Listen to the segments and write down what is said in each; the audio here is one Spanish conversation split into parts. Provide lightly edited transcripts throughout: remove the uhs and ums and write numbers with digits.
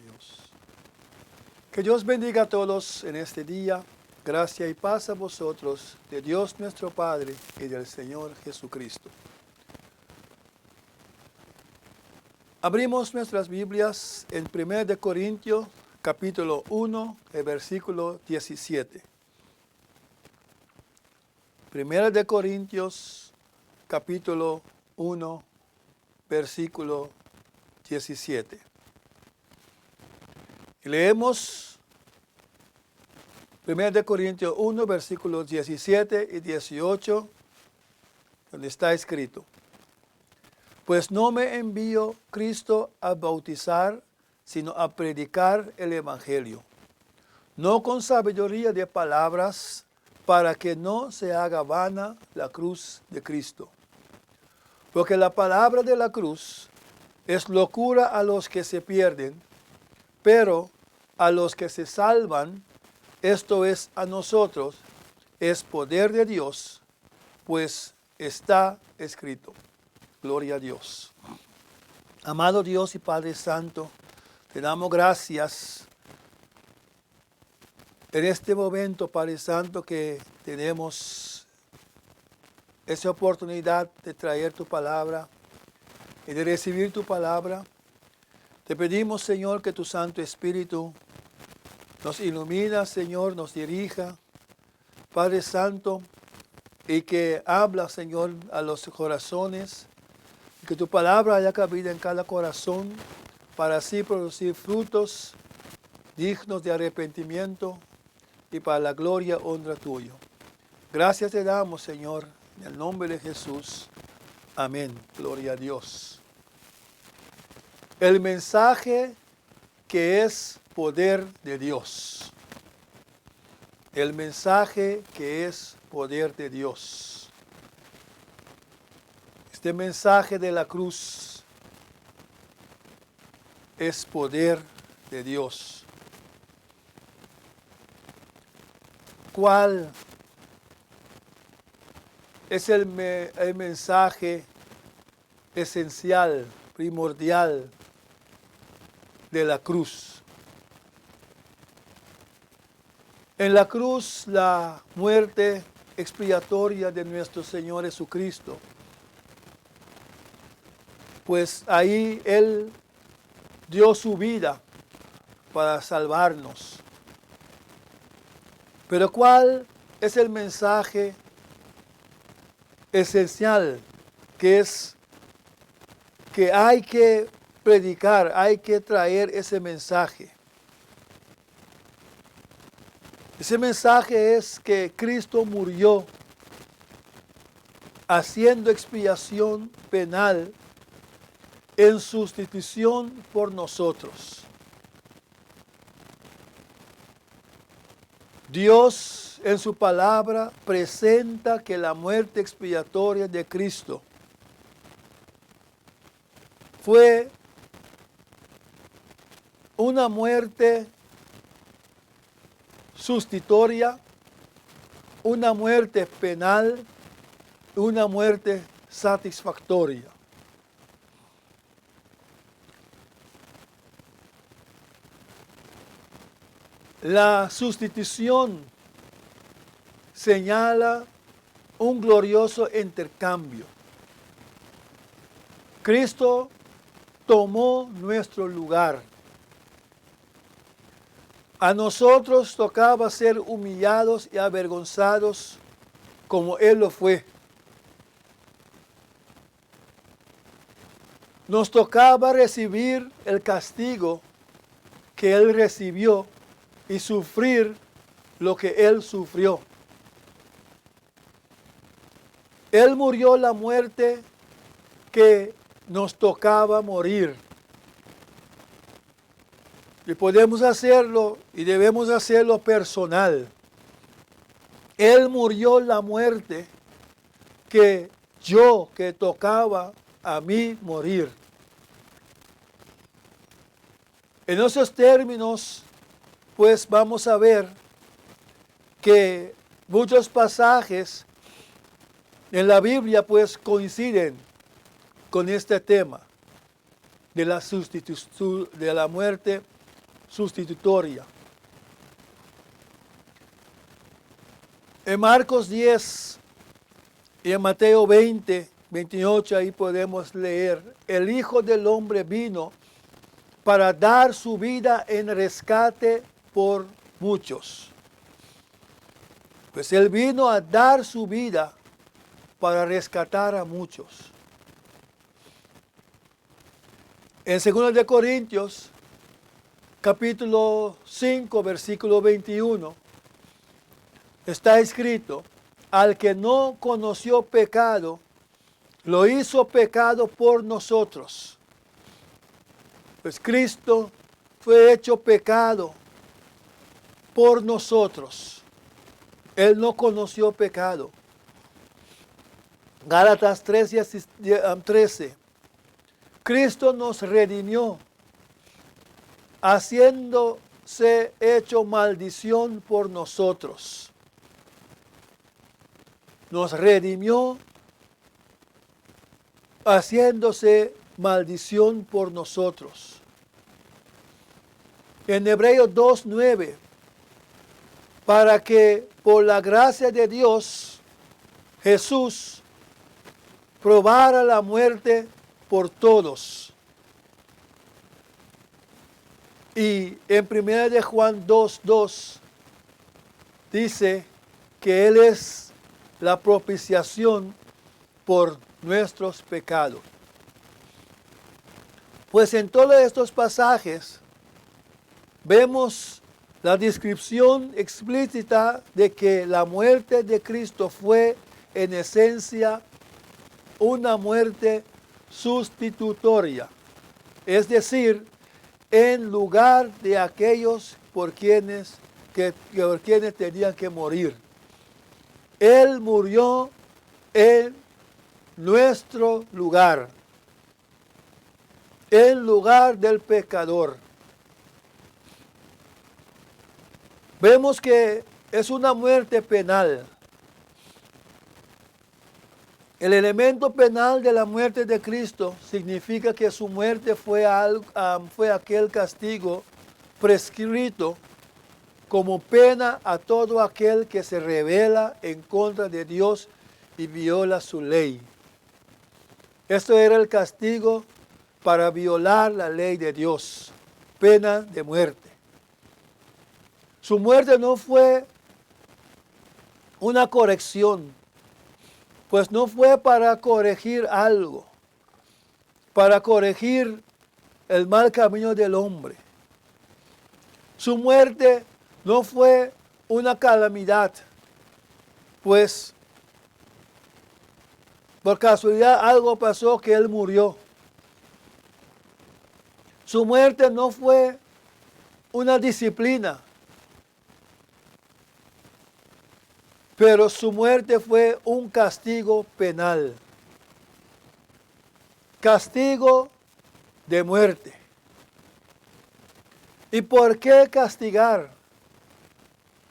Dios. Que Dios bendiga a todos en este día. Gracia y paz a vosotros, de Dios nuestro Padre y del Señor Jesucristo. Abrimos nuestras Biblias en 1 de Corintios, capítulo 1, el versículo 17. 1 de Corintios, capítulo 1, versículo 17. Y leemos 1 de Corintios 1, versículos 17 y 18, donde está escrito: Pues no me envió Cristo a bautizar, sino a predicar el Evangelio, no con sabiduría de palabras, para que no se haga vana la cruz de Cristo. Porque la palabra de la cruz es locura a los que se pierden, pero a los que se salvan, esto es a nosotros, es poder de Dios, pues está escrito. Gloria a Dios. Amado Dios y Padre Santo, te damos gracias en este momento, Padre Santo, que tenemos esa oportunidad de traer tu palabra y de recibir tu palabra. Te pedimos, Señor, que tu Santo Espíritu nos ilumina, Señor, nos dirija, Padre Santo, y que habla, Señor, a los corazones, que tu palabra haya cabida en cada corazón, para así producir frutos dignos de arrepentimiento y para la gloria, honra tuya. Gracias te damos, Señor, en el nombre de Jesús. Amén. Gloria a Dios. El mensaje que es poder de Dios. El mensaje que es poder de Dios. Este mensaje de la cruz es poder de Dios. ¿Cuál es el mensaje esencial, primordial de la cruz? En la cruz, la muerte expiatoria de nuestro Señor Jesucristo, pues ahí Él dio su vida para salvarnos. Pero ¿cuál es el mensaje esencial que hay que predicar, hay que traer ese mensaje? Ese mensaje es que Cristo murió haciendo expiación penal en sustitución por nosotros. Dios en su palabra presenta que la muerte expiatoria de Cristo fue una muerte sustitutoria, una muerte penal, una muerte satisfactoria. La sustitución señala un glorioso intercambio. Cristo tomó nuestro lugar. A nosotros tocaba ser humillados y avergonzados como Él lo fue. Nos tocaba recibir el castigo que Él recibió y sufrir lo que Él sufrió. Él murió la muerte que nos tocaba morir. Y podemos hacerlo y debemos hacerlo personal. Él murió la muerte que tocaba a mí morir. En esos términos, pues vamos a ver que muchos pasajes en la Biblia pues coinciden con este tema de la sustitución, de la muerte sustitutoria. En Marcos 10 y en Mateo 20, 28, ahí podemos leer, el Hijo del Hombre vino para dar su vida en rescate por muchos. Pues Él vino a dar su vida para rescatar a muchos. En 2 de Corintios, capítulo 5, versículo 21, está escrito, al que no conoció pecado, lo hizo pecado por nosotros. Pues Cristo fue hecho pecado por nosotros. Él no conoció pecado. Gálatas 13. Cristo nos redimió, haciéndose hecho maldición por nosotros. Nos redimió, haciéndose maldición por nosotros. En Hebreos 2:9, para que por la gracia de Dios Jesús probara la muerte por todos. Y en 1 de Juan 2:2 dice que Él es la propiciación por nuestros pecados. Pues en todos estos pasajes vemos la descripción explícita de que la muerte de Cristo fue en esencia una muerte sustitutoria, es decir, en lugar de aquellos por quienes tenían que morir. Él murió en nuestro lugar, en lugar del pecador. Vemos que es una muerte penal. El elemento penal de la muerte de Cristo significa que su muerte fue aquel castigo prescrito como pena a todo aquel que se rebela en contra de Dios y viola su ley. Esto era el castigo para violar la ley de Dios, pena de muerte. Su muerte no fue una corrección, pues no fue para corregir algo, para corregir el mal camino del hombre. Su muerte no fue una calamidad, pues por casualidad algo pasó que Él murió. Su muerte no fue una disciplina, pero su muerte fue un castigo penal. Castigo de muerte. ¿Y por qué castigar?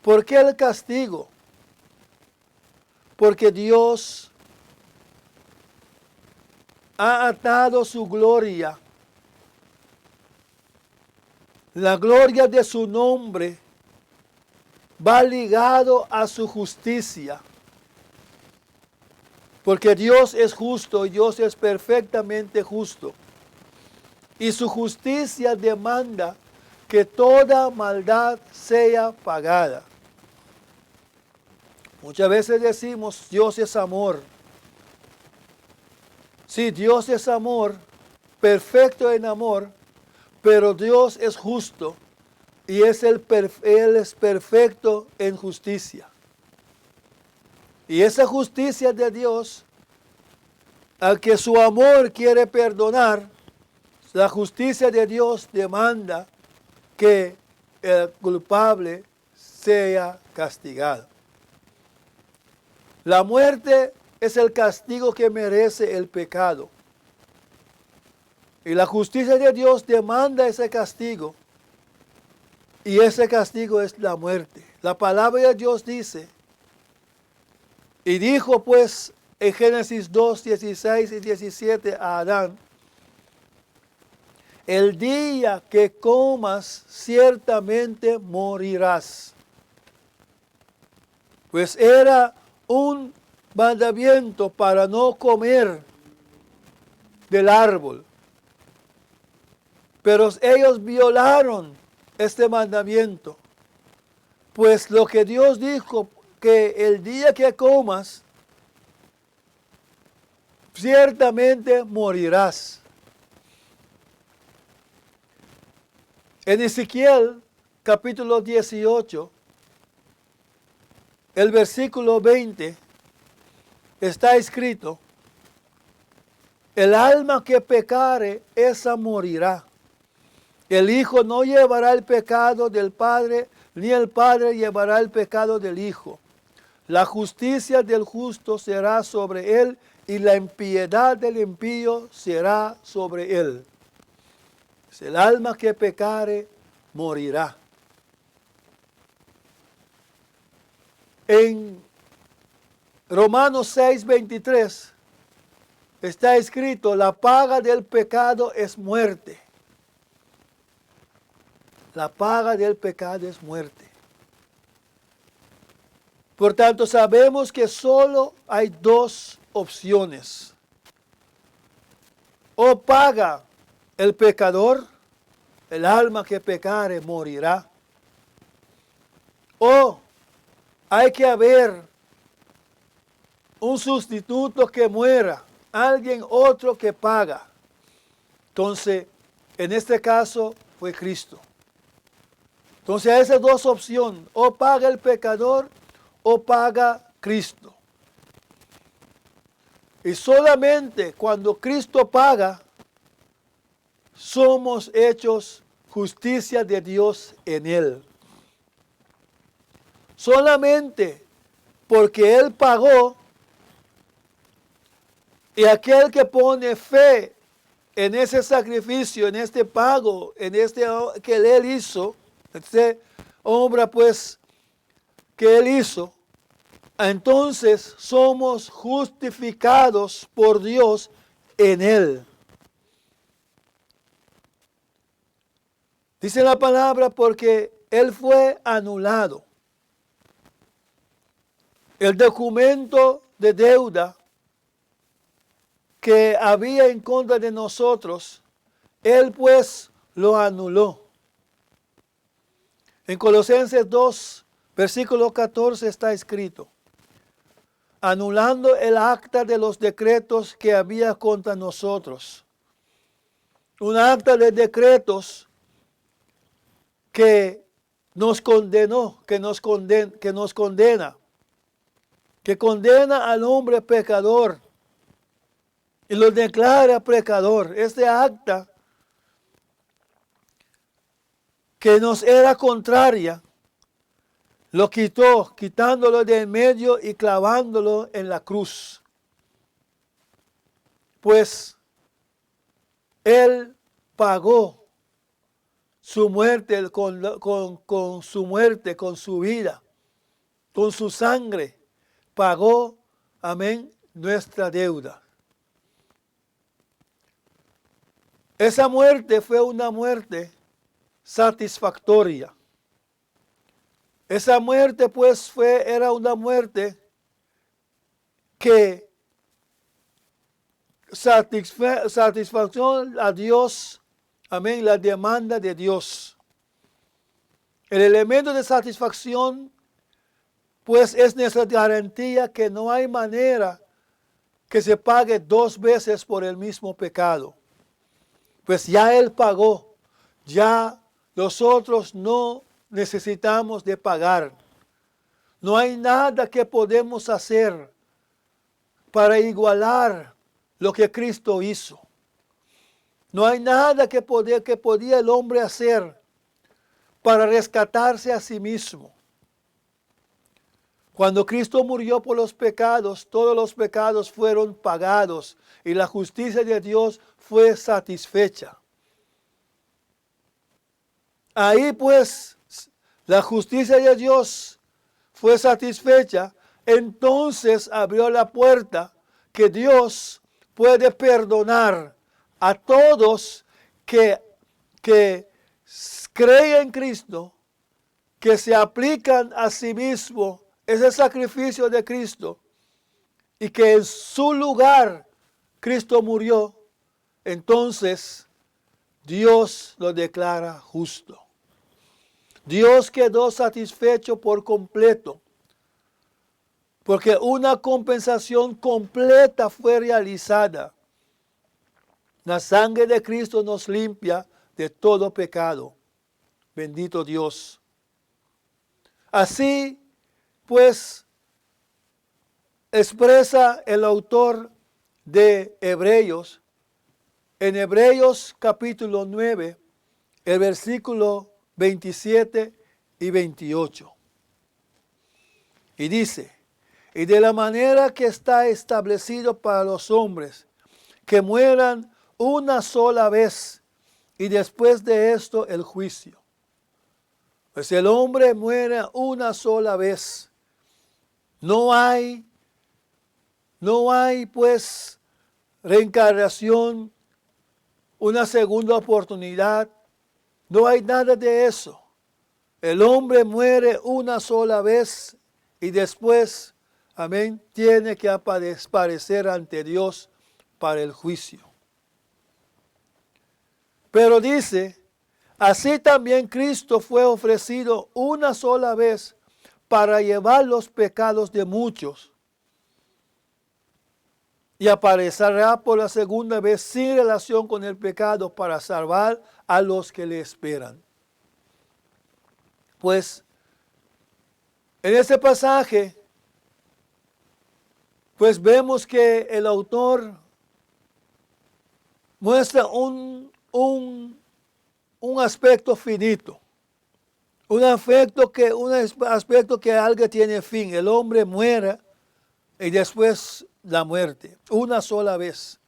¿Por qué el castigo? Porque Dios ha atado su gloria, la gloria de su nombre, va ligado a su justicia. Porque Dios es justo, Dios es perfectamente justo. Y su justicia demanda que toda maldad sea pagada. Muchas veces decimos, Dios es amor. Sí, Dios es amor, perfecto en amor, pero Dios es justo. Y Él es perfecto en justicia. Y esa justicia de Dios, al que su amor quiere perdonar, la justicia de Dios demanda que el culpable sea castigado. La muerte es el castigo que merece el pecado. Y la justicia de Dios demanda ese castigo. Y ese castigo es la muerte. La palabra de Dios dice, y dijo pues en Génesis 2, 16 y 17 a Adán, el día que comas, ciertamente morirás. Pues era un mandamiento para no comer del árbol. Pero ellos violaron este mandamiento. Pues lo que Dios dijo, que el día que comas, ciertamente morirás. En Ezequiel capítulo 18, el versículo 20, está escrito: el alma que pecare, esa morirá. El Hijo no llevará el pecado del Padre, ni el Padre llevará el pecado del Hijo. La justicia del justo será sobre él, y la impiedad del impío será sobre él. El alma que pecare, morirá. En Romanos 6:23 está escrito: la paga del pecado es muerte. La paga del pecado es muerte. Por tanto, sabemos que solo hay dos opciones. O paga el pecador, el alma que pecare morirá. O hay que haber un sustituto que muera, alguien otro que paga. Entonces, en este caso fue Cristo. Entonces, hay esas dos opciones: o paga el pecador o paga Cristo. Y solamente cuando Cristo paga, somos hechos justicia de Dios en Él. Solamente porque Él pagó, y aquel que pone fe en ese sacrificio, en este pago, en este que Él hizo, esta obra pues que Él hizo, entonces somos justificados por Dios en Él. Dice la palabra: porque Él fue anulado. El documento de deuda que había en contra de nosotros, Él pues lo anuló. En Colosenses 2, versículo 14 está escrito: anulando el acta de los decretos que había contra nosotros. Un acta de decretos que nos condenó, que condena al hombre pecador y lo declara pecador. Este acta que nos era contraria, lo quitó, quitándolo de en medio y clavándolo en la cruz. Pues Él pagó su muerte con su muerte, con su vida, con su sangre. Pagó, amén, nuestra deuda. Esa muerte fue una muerte satisfactoria. Esa muerte pues era una muerte que satisfació a Dios, amén, la demanda de Dios. El elemento de satisfacción pues es nuestra garantía que no hay manera que se pague dos veces por el mismo pecado. Pues ya Él pagó, ya nosotros no necesitamos de pagar. No hay nada que podemos hacer para igualar lo que Cristo hizo. No hay nada que podía el hombre hacer para rescatarse a sí mismo. Cuando Cristo murió por los pecados, todos los pecados fueron pagados y la justicia de Dios fue satisfecha. Ahí pues la justicia de Dios fue satisfecha, entonces abrió la puerta que Dios puede perdonar a todos que que creen en Cristo, que se aplican a sí mismo ese sacrificio de Cristo y que en su lugar Cristo murió, entonces Dios lo declara justo. Dios quedó satisfecho por completo, porque una compensación completa fue realizada. La sangre de Cristo nos limpia de todo pecado. Bendito Dios. Así, pues, expresa el autor de Hebreos, en Hebreos capítulo 9, el versículo 27 y 28. Y dice, y de la manera que está establecido para los hombres, que mueran una sola vez, y después de esto el juicio. Pues el hombre muere una sola vez. No hay pues reencarnación, una segunda oportunidad. No hay nada de eso. El hombre muere una sola vez y después, amén, tiene que aparecer ante Dios para el juicio. Pero dice, así también Cristo fue ofrecido una sola vez para llevar los pecados de muchos y aparecerá por la segunda vez sin relación con el pecado para salvar a los que le esperan. Pues en este pasaje, pues vemos que el autor muestra un aspecto finito, un aspecto que algo tiene fin. El hombre muere y después la muerte, una sola vez.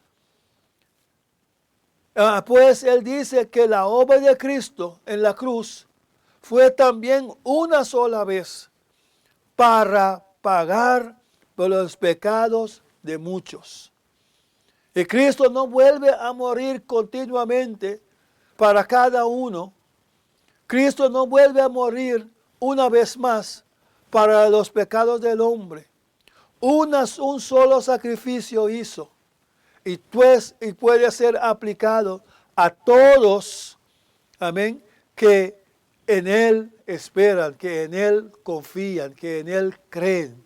Pues él dice que la obra de Cristo en la cruz fue también una sola vez para pagar por los pecados de muchos. Y Cristo no vuelve a morir continuamente para cada uno. Cristo no vuelve a morir una vez más para los pecados del hombre. Un solo sacrificio hizo y puede ser aplicado a todos, amén, que en Él esperan, que en Él confían, que en Él creen.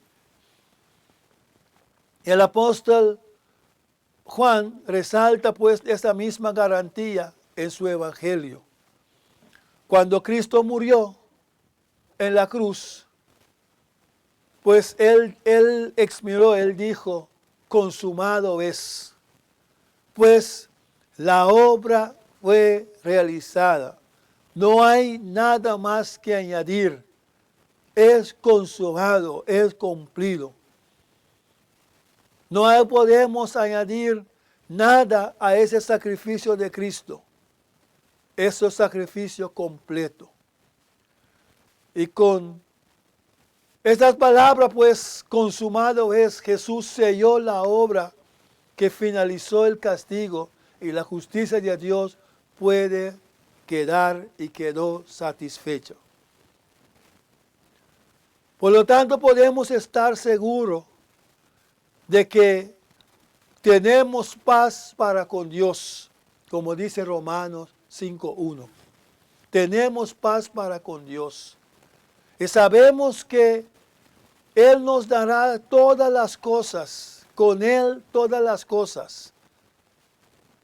El apóstol Juan resalta pues esta misma garantía en su evangelio. Cuando Cristo murió en la cruz, pues él expiró, él dijo, consumado es. Pues la obra fue realizada. No hay nada más que añadir. Es consumado, es cumplido. No podemos añadir nada a ese sacrificio de Cristo. Ese sacrificio completo. Y con estas palabras, pues, consumado es, Jesús selló la obra que finalizó el castigo y la justicia de Dios puede quedar y quedó satisfecho. Por lo tanto, podemos estar seguros de que tenemos paz para con Dios, como dice Romanos 5:1. Tenemos paz para con Dios. Y sabemos que Él nos dará todas las cosas, con Él todas las cosas.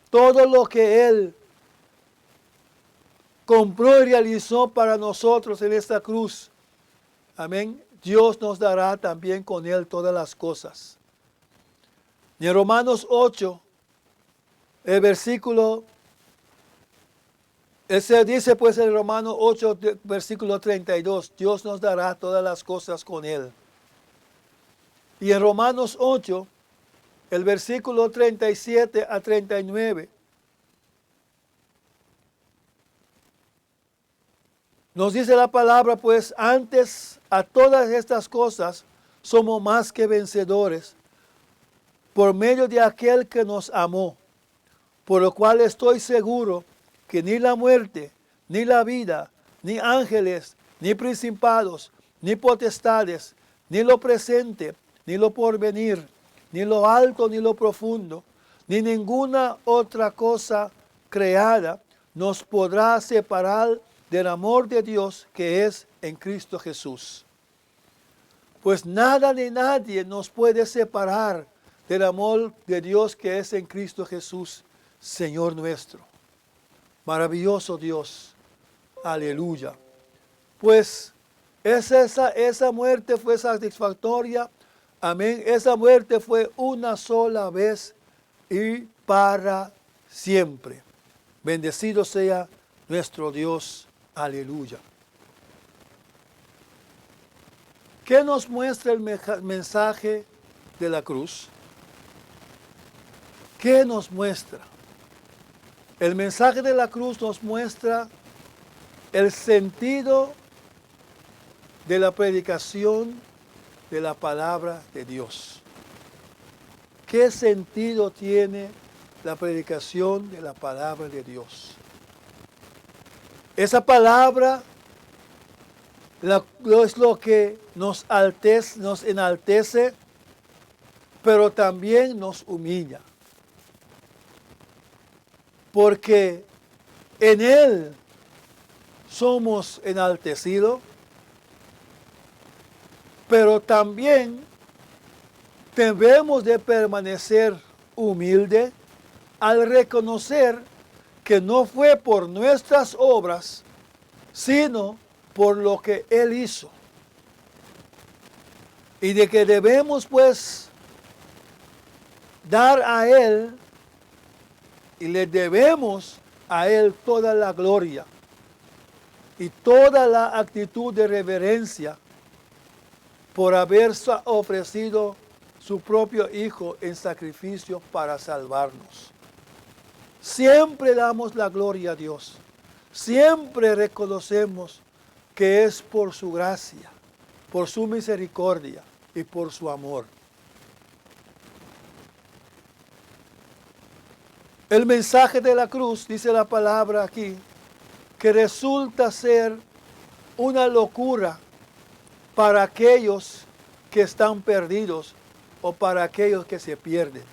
Todo lo que Él compró y realizó para nosotros en esta cruz. Amén. Dios nos dará también con Él todas las cosas. Y en Romanos 8, el versículo, se dice pues en Romanos 8, versículo 32, Dios nos dará todas las cosas con Él. Y en Romanos 8, el versículo 37 a 39, nos dice la palabra, pues antes a todas estas cosas somos más que vencedores por medio de aquel que nos amó, por lo cual estoy seguro que ni la muerte, ni la vida, ni ángeles, ni principados, ni potestades, ni lo presente, ni lo porvenir, ni lo alto, ni lo profundo, ni ninguna otra cosa creada nos podrá separar del amor de Dios que es en Cristo Jesús. Pues nada ni nadie nos puede separar del amor de Dios que es en Cristo Jesús, Señor nuestro. Maravilloso Dios. Aleluya. Pues esa muerte fue satisfactoria. Amén. Esa muerte fue una sola vez y para siempre. Bendecido sea nuestro Dios. Aleluya. ¿Qué nos muestra el mensaje de la cruz? ¿Qué nos muestra? El mensaje de la cruz nos muestra el sentido de la predicación de la palabra de Dios. ¿Qué sentido tiene la predicación de la palabra de Dios? Esa palabra es lo que nos enaltece, pero también nos humilla. Porque en Él somos enaltecidos, pero también debemos de permanecer humildes al reconocer que no fue por nuestras obras, sino por lo que Él hizo. Y de que debemos pues dar a Él y le debemos a Él toda la gloria y toda la actitud de reverencia por haber ofrecido su propio Hijo en sacrificio para salvarnos. Siempre damos la gloria a Dios. Siempre reconocemos que es por su gracia, por su misericordia y por su amor. El mensaje de la cruz, dice la palabra aquí, que resulta ser una locura para aquellos que están perdidos o para aquellos que se pierden.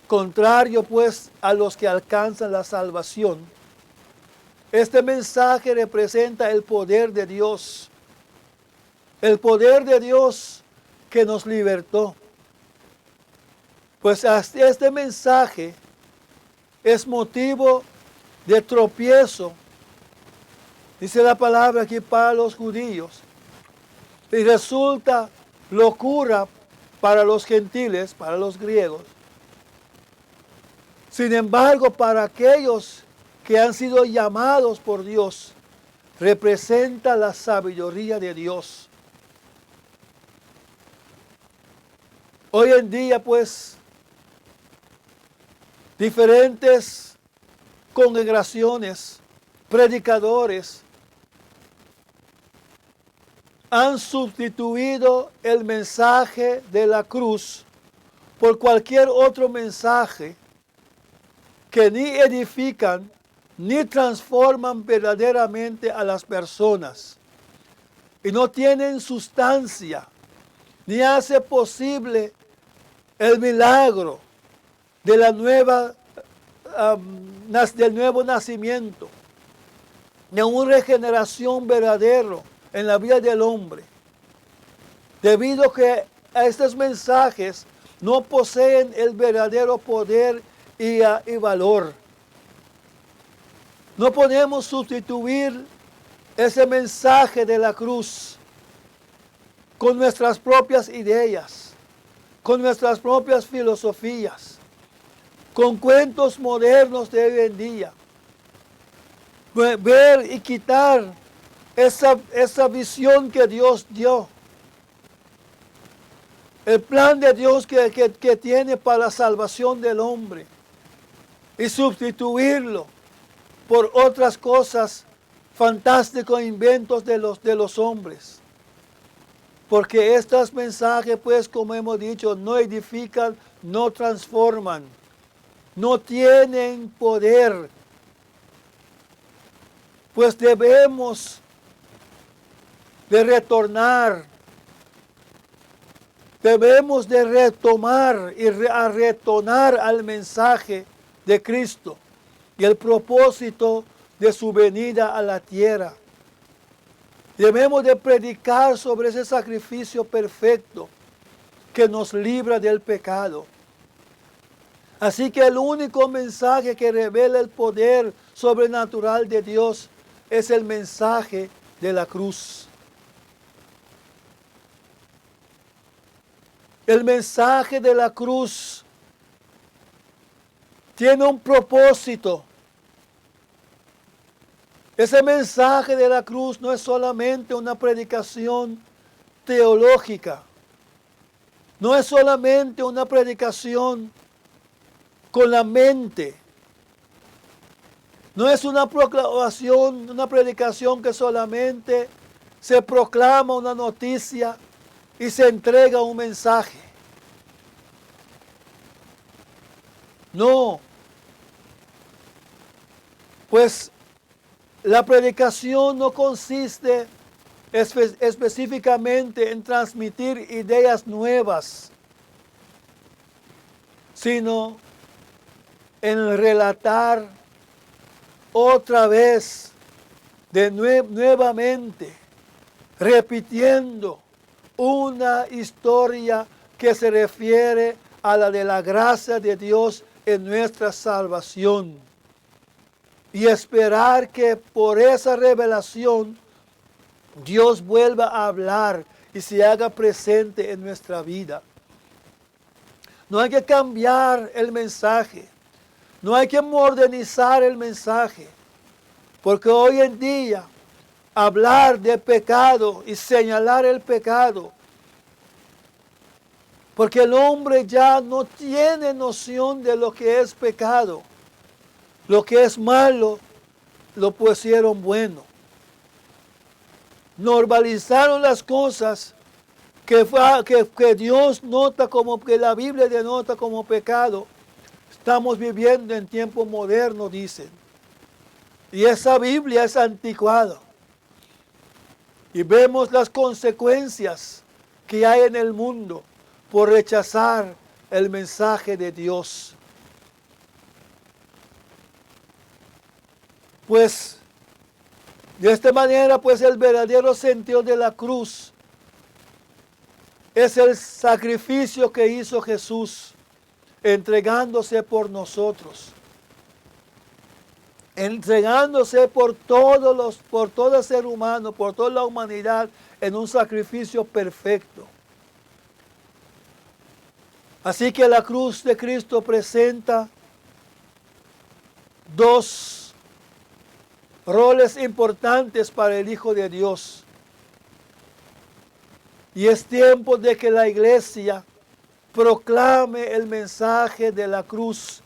Contrario pues a los que alcanzan la salvación, este mensaje representa el poder de Dios. El poder de Dios que nos libertó. Pues este mensaje es motivo de tropiezo, dice la palabra aquí, para los judíos. Y resulta locura para los gentiles, para los griegos. Sin embargo, para aquellos que han sido llamados por Dios, representa la sabiduría de Dios. Hoy en día, pues, diferentes congregaciones, predicadores, han sustituido el mensaje de la cruz por cualquier otro mensaje que ni edifican ni transforman verdaderamente a las personas y no tienen sustancia ni hace posible el milagro de la del nuevo nacimiento, de una regeneración verdadera en la vida del hombre, debido a que estos mensajes no poseen el verdadero poder y valor. No podemos sustituir ese mensaje de la cruz con nuestras propias ideas, con nuestras propias filosofías, con cuentos modernos de hoy en día. Ver y quitar esa visión que Dios dio. El plan de Dios que tiene para la salvación del hombre. Y sustituirlo por otras cosas fantásticos inventos de los hombres. Porque estos mensajes, pues, como hemos dicho, no edifican, no transforman. no tienen poder, pues debemos de retornar, debemos de retomar y retornar al mensaje de Cristo y el propósito de su venida a la tierra. Debemos de predicar sobre ese sacrificio perfecto que nos libra del pecado. Así que el único mensaje que revela el poder sobrenatural de Dios es el mensaje de la cruz. El mensaje de la cruz tiene un propósito. Ese mensaje de la cruz no es solamente una predicación teológica, no es solamente una predicación con la mente, no es una proclamación, una predicación que solamente se proclama una noticia y se entrega un mensaje. No, pues la predicación no consiste específicamente en transmitir ideas nuevas, sino en relatar otra vez, nuevamente, repitiendo una historia que se refiere a la de la gracia de Dios en nuestra salvación. Y esperar que por esa revelación Dios vuelva a hablar y se haga presente en nuestra vida. No hay que cambiar el mensaje, no hay que modernizar el mensaje, porque hoy en día hablar de pecado y señalar el pecado, porque el hombre ya no tiene noción de lo que es pecado. Lo que es malo, lo pusieron bueno. Normalizaron las cosas que Dios nota como, que la Biblia denota como pecado. Estamos viviendo en tiempo moderno, dicen. Y esa Biblia es anticuada. Y vemos las consecuencias que hay en el mundo por rechazar el mensaje de Dios. Pues, de esta manera, pues el verdadero sentido de la cruz es el sacrificio que hizo Jesús, entregándose por nosotros, entregándose por todo ser humano, por toda la humanidad, en un sacrificio perfecto. Así que la cruz de Cristo presenta dos roles importantes para el Hijo de Dios. Y es tiempo de que la iglesia proclame el mensaje de la cruz,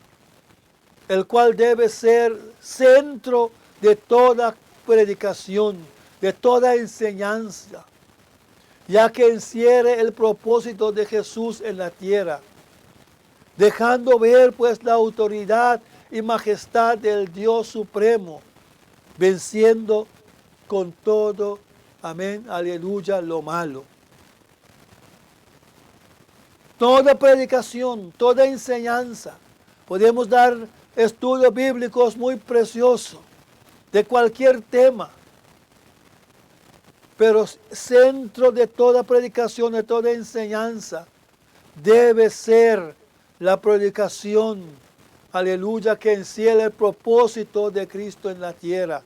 el cual debe ser centro de toda predicación, de toda enseñanza, ya que encierre el propósito de Jesús en la tierra, dejando ver pues la autoridad y majestad del Dios supremo, venciendo con todo, amén, aleluya, lo malo. Toda predicación, toda enseñanza, podemos dar estudios bíblicos muy preciosos de cualquier tema, pero centro de toda predicación, de toda enseñanza, debe ser la predicación, aleluya, que encierra el propósito de Cristo en la tierra.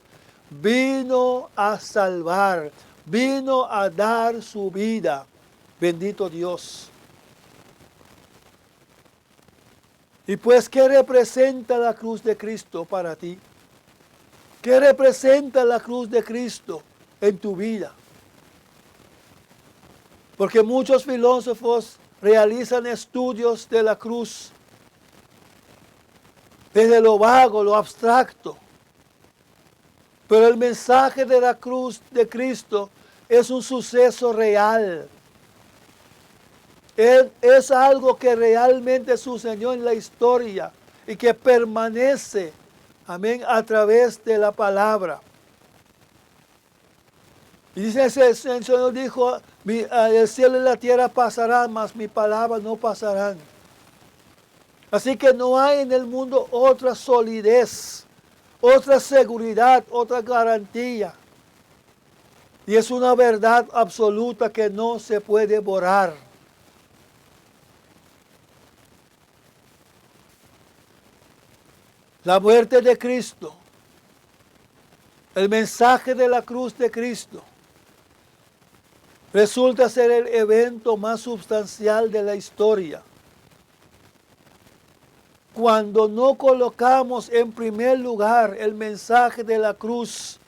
Vino a salvar, vino a dar su vida. Bendito Dios. Y pues, ¿qué representa la cruz de Cristo para ti? ¿Qué representa la cruz de Cristo en tu vida? Porque muchos filósofos realizan estudios de la cruz desde lo vago, lo abstracto. Pero el mensaje de la cruz de Cristo es un suceso real. Es algo que realmente sucedió en la historia y que permanece, amén, a través de la palabra. Y dice, el Señor dijo, el cielo y la tierra pasarán, mas mi palabra no pasarán. Así que no hay en el mundo otra solidez, otra seguridad, otra garantía. Y es una verdad absoluta que no se puede borrar. La muerte de Cristo, el mensaje de la cruz de Cristo, resulta ser el evento más sustancial de la historia. Cuando no colocamos en primer lugar el mensaje de la cruz,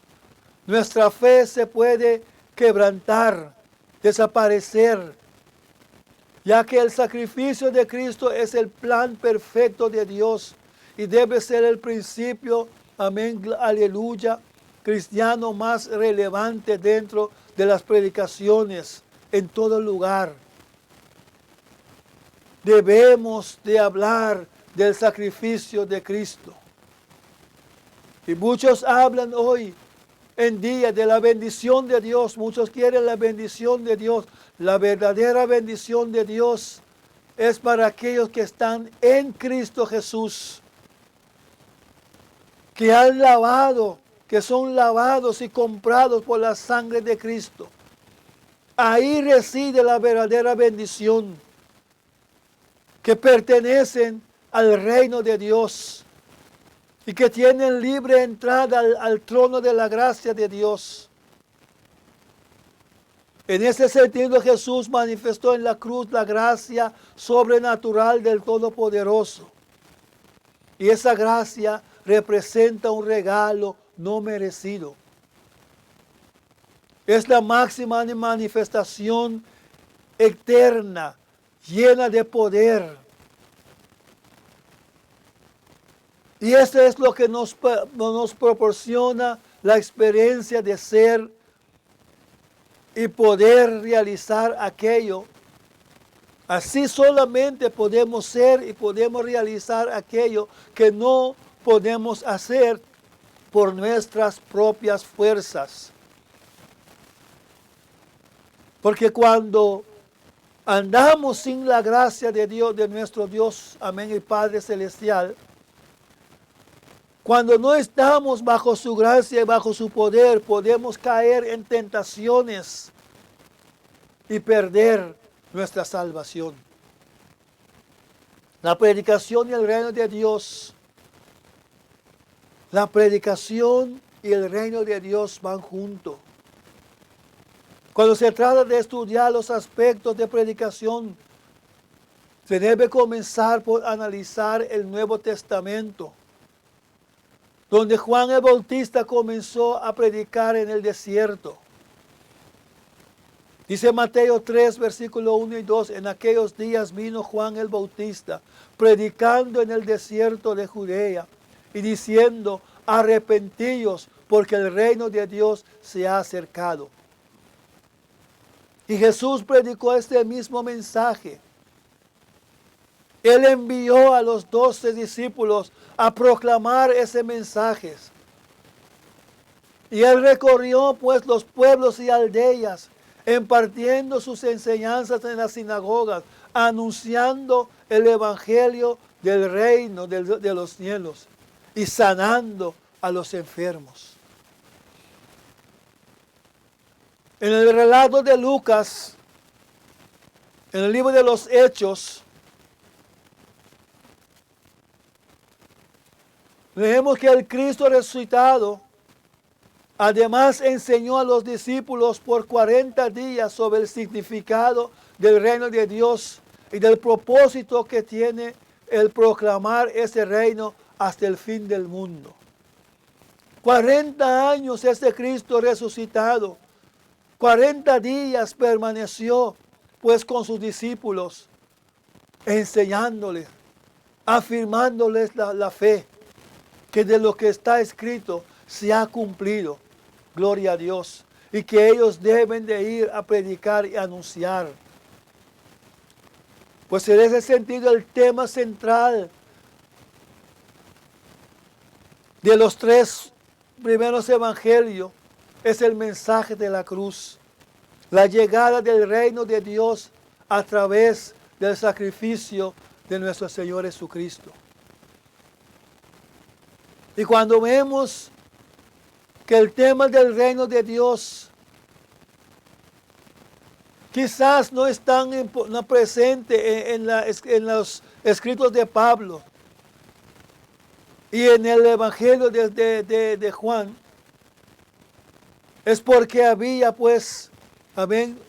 nuestra fe se puede quebrantar, desaparecer, ya que el sacrificio de Cristo es el plan perfecto de Dios y debe ser el principio, amén, aleluya, cristiano más relevante dentro de las predicaciones en todo lugar. Debemos de hablar del sacrificio de Cristo. Y muchos hablan hoy en día de la bendición de Dios. Muchos quieren la bendición de Dios. La verdadera bendición de Dios es para aquellos que están en Cristo Jesús, que han lavado, que son lavados y comprados por la sangre de Cristo. Ahí reside la verdadera bendición, que pertenecen al reino de Dios y que tienen libre entrada al trono de la gracia de Dios. En ese sentido, Jesús manifestó en la cruz la gracia sobrenatural del Todopoderoso. Y esa gracia representa un regalo no merecido. Es la máxima manifestación eterna, llena de poder. Y eso es lo que nos proporciona la experiencia de ser y poder realizar aquello. Así solamente podemos ser y podemos realizar aquello que no podemos hacer por nuestras propias fuerzas. Porque cuando andamos sin la gracia de Dios, de nuestro Dios, amén, y Padre Celestial, cuando no estamos bajo su gracia y bajo su poder, podemos caer en tentaciones y perder nuestra salvación. La predicación y el reino de Dios, la predicación y el reino de Dios van juntos. Cuando se trata de estudiar los aspectos de predicación, se debe comenzar por analizar el Nuevo Testamento, donde Juan el Bautista comenzó a predicar en el desierto. Dice Mateo 3, versículo 1 y 2, en aquellos días vino Juan el Bautista, predicando en el desierto de Judea y diciendo, arrepentíos, porque el reino de Dios se ha acercado. Y Jesús predicó este mismo mensaje. Él envió a los 12 discípulos a proclamar ese mensaje. Y él recorrió pues los pueblos y aldeas, impartiendo sus enseñanzas en las sinagogas, anunciando el evangelio del reino de los cielos y sanando a los enfermos. En el relato de Lucas, en el libro de los Hechos, leemos que el Cristo resucitado además enseñó a los discípulos por 40 días sobre el significado del reino de Dios y del propósito que tiene el proclamar ese reino hasta el fin del mundo. 40 años este Cristo resucitado, 40 días permaneció pues con sus discípulos, enseñándoles, afirmándoles la fe, que de lo que está escrito se ha cumplido, gloria a Dios, y que ellos deben de ir a predicar y anunciar. Pues en ese sentido el tema central de los tres primeros evangelios es el mensaje de la cruz, la llegada del reino de Dios a través del sacrificio de nuestro Señor Jesucristo. Y cuando vemos que el tema del reino de Dios quizás no es tan presente en los escritos de Pablo y en el Evangelio de Juan, es porque había pues, amén,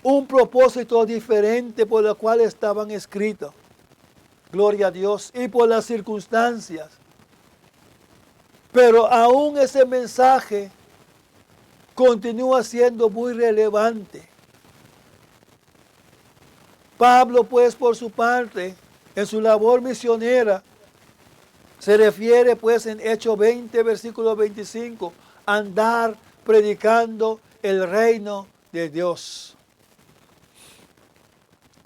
un propósito diferente por el cual estaban escritos. Gloria a Dios. Y por las circunstancias. Pero aún ese mensaje continúa siendo muy relevante. Pablo, pues, por su parte, en su labor misionera, se refiere, pues, en Hechos 20, versículo 25, andar predicando el reino de Dios.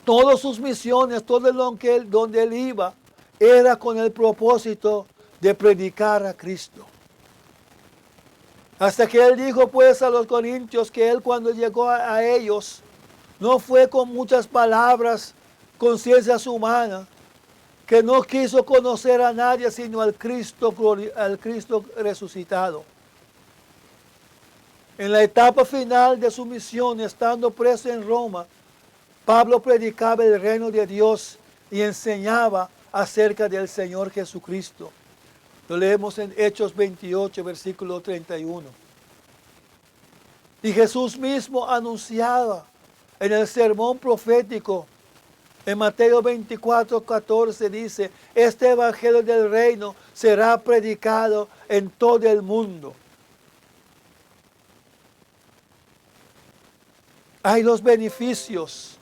Todas sus misiones, todo donde él iba, era con el propósito de predicar a Cristo. Hasta que él dijo pues a los corintios que él cuando llegó a ellos, no fue con muchas palabras, conciencias humanas, que no quiso conocer a nadie sino al Cristo resucitado. En la etapa final de su misión, estando preso en Roma, Pablo predicaba el reino de Dios y enseñaba acerca del Señor Jesucristo. Lo leemos en Hechos 28, versículo 31. Y Jesús mismo anunciaba en el sermón profético, en Mateo 24, 14, dice, este evangelio del reino será predicado en todo el mundo. Hay los beneficios.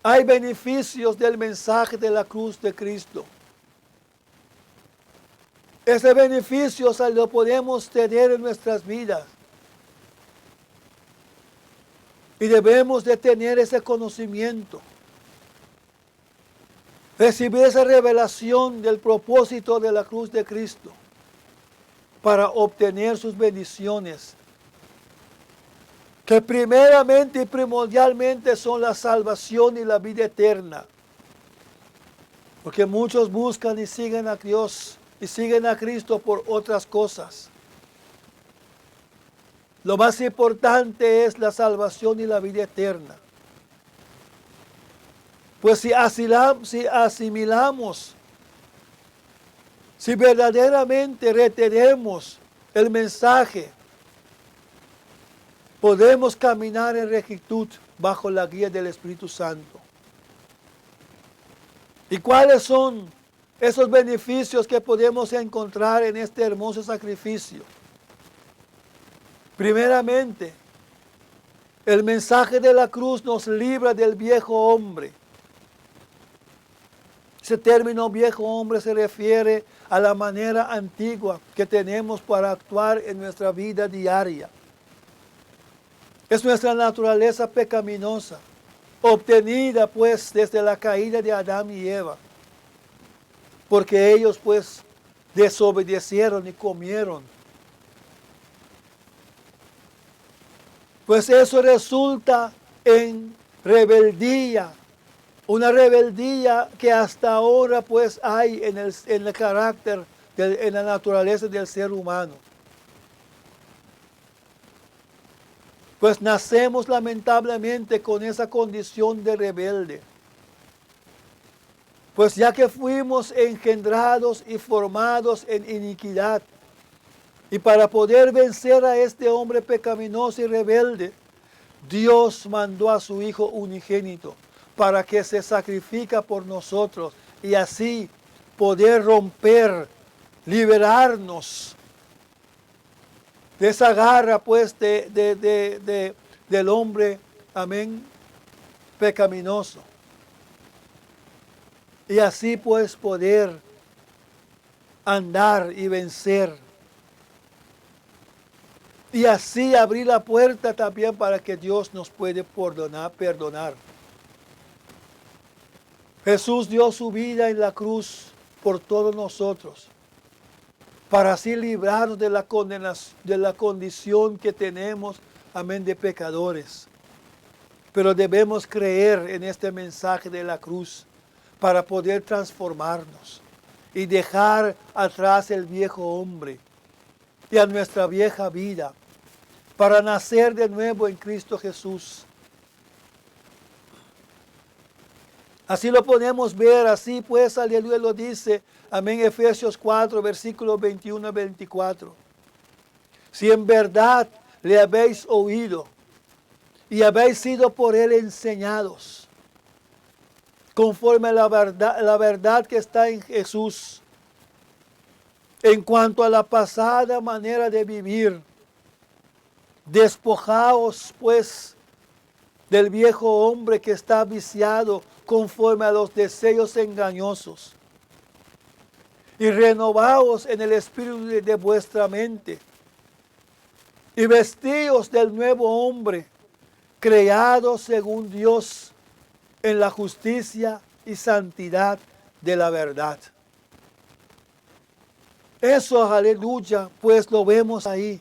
Hay beneficios del mensaje de la cruz de Cristo. Ese beneficio lo podemos tener en nuestras vidas. Y debemos de tener ese conocimiento. Recibir esa revelación del propósito de la cruz de Cristo para obtener sus bendiciones, que primeramente y primordialmente son la salvación y la vida eterna. Porque muchos buscan y siguen a Dios y siguen a Cristo por otras cosas. Lo más importante es la salvación y la vida eterna. Pues si asimilamos, si verdaderamente retenemos el mensaje, podemos caminar en rectitud bajo la guía del Espíritu Santo. ¿Y cuáles son esos beneficios que podemos encontrar en este hermoso sacrificio? Primeramente, el mensaje de la cruz nos libra del viejo hombre. Ese término viejo hombre se refiere a la manera antigua que tenemos para actuar en nuestra vida diaria. Es nuestra naturaleza pecaminosa, obtenida pues desde la caída de Adán y Eva, porque ellos pues desobedecieron y comieron. Pues eso resulta en rebeldía, una rebeldía que hasta ahora pues hay en el carácter, en la naturaleza del ser humano. Pues nacemos lamentablemente con esa condición de rebelde. Pues ya que fuimos engendrados y formados en iniquidad, y para poder vencer a este hombre pecaminoso y rebelde, Dios mandó a su Hijo unigénito para que se sacrifica por nosotros y así poder romper, liberarnos de esa garra pues del hombre, amén, pecaminoso. Y así pues poder andar y vencer. Y así abrir la puerta también para que Dios nos puede perdonar. Jesús dio su vida en la cruz por todos nosotros. para así librarnos de la condenación, de la condición que tenemos, amén, de pecadores. Pero debemos creer en este mensaje de la cruz para poder transformarnos y dejar atrás el viejo hombre y a nuestra vieja vida para nacer de nuevo en Cristo Jesús. Así lo podemos ver, así pues, aleluya, lo dice, amén, Efesios 4, versículos 21 a 24. Si en verdad le habéis oído y habéis sido por él enseñados, conforme a la verdad que está en Jesús, en cuanto a la pasada manera de vivir, despojaos pues del viejo hombre que está viciado conforme a los deseos engañosos, y renovaos en el espíritu de vuestra mente, y vestíos del nuevo hombre, creado según Dios en la justicia y santidad de la verdad. Eso, aleluya, pues lo vemos ahí,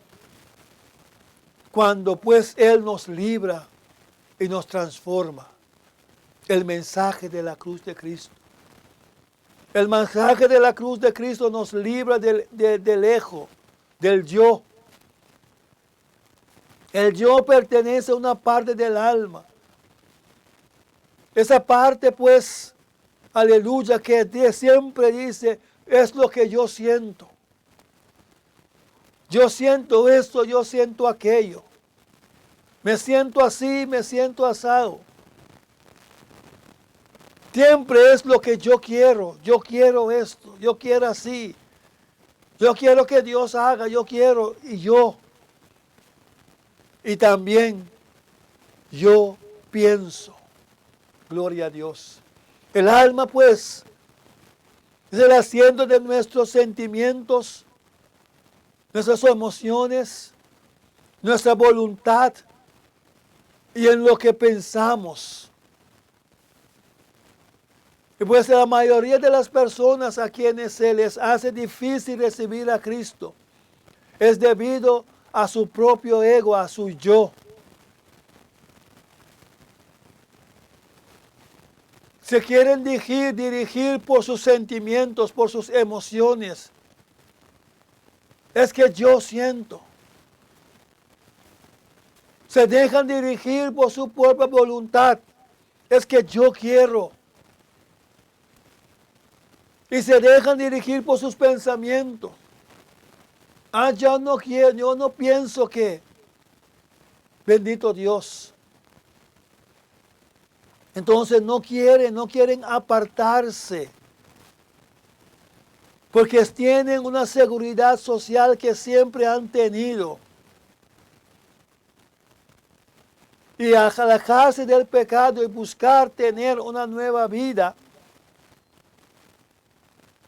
cuando pues Él nos libra y nos transforma. El mensaje de la cruz de Cristo. El mensaje de la cruz de Cristo nos libra del ego, del yo. El yo pertenece a una parte del alma. Esa parte, pues, aleluya, que siempre dice, es lo que yo siento. Yo siento esto, yo siento aquello. Me siento así, me siento asado. Siempre es lo que yo quiero esto, yo quiero así. Yo quiero que Dios haga, yo quiero y yo. Y también yo pienso. Gloria a Dios. El alma, pues, es el asiento de nuestros sentimientos, nuestras emociones, nuestra voluntad y en lo que pensamos. Y pues la mayoría de las personas a quienes se les hace difícil recibir a Cristo es debido a su propio ego, a su yo. Se quieren dirigir por sus sentimientos, por sus emociones. Es que yo siento. Se dejan dirigir por su propia voluntad. Es que yo quiero. Y se dejan dirigir por sus pensamientos. Ah, yo no quiero, yo no pienso que. Bendito Dios. Entonces no quieren apartarse. Porque tienen una seguridad social que siempre han tenido. Y al alejarse del pecado y buscar tener una nueva vida,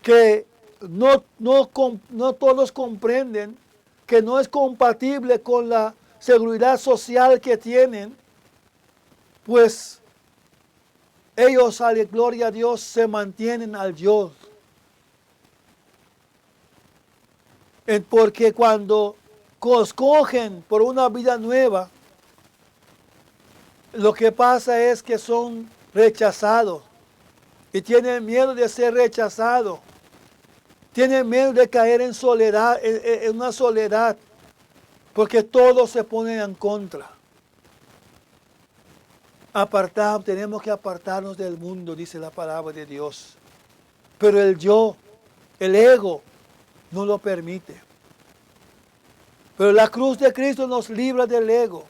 que no todos comprenden, que no es compatible con la seguridad social que tienen, pues ellos, gloria a Dios, se mantienen al yo. Porque cuando escogen por una vida nueva, lo que pasa es que son rechazados y tienen miedo de ser rechazados. Tienen miedo de caer en soledad, en una soledad, porque todos se ponen en contra. Tenemos que apartarnos del mundo, dice la palabra de Dios. Pero el yo, el ego, no lo permite. Pero la cruz de Cristo nos libra del ego.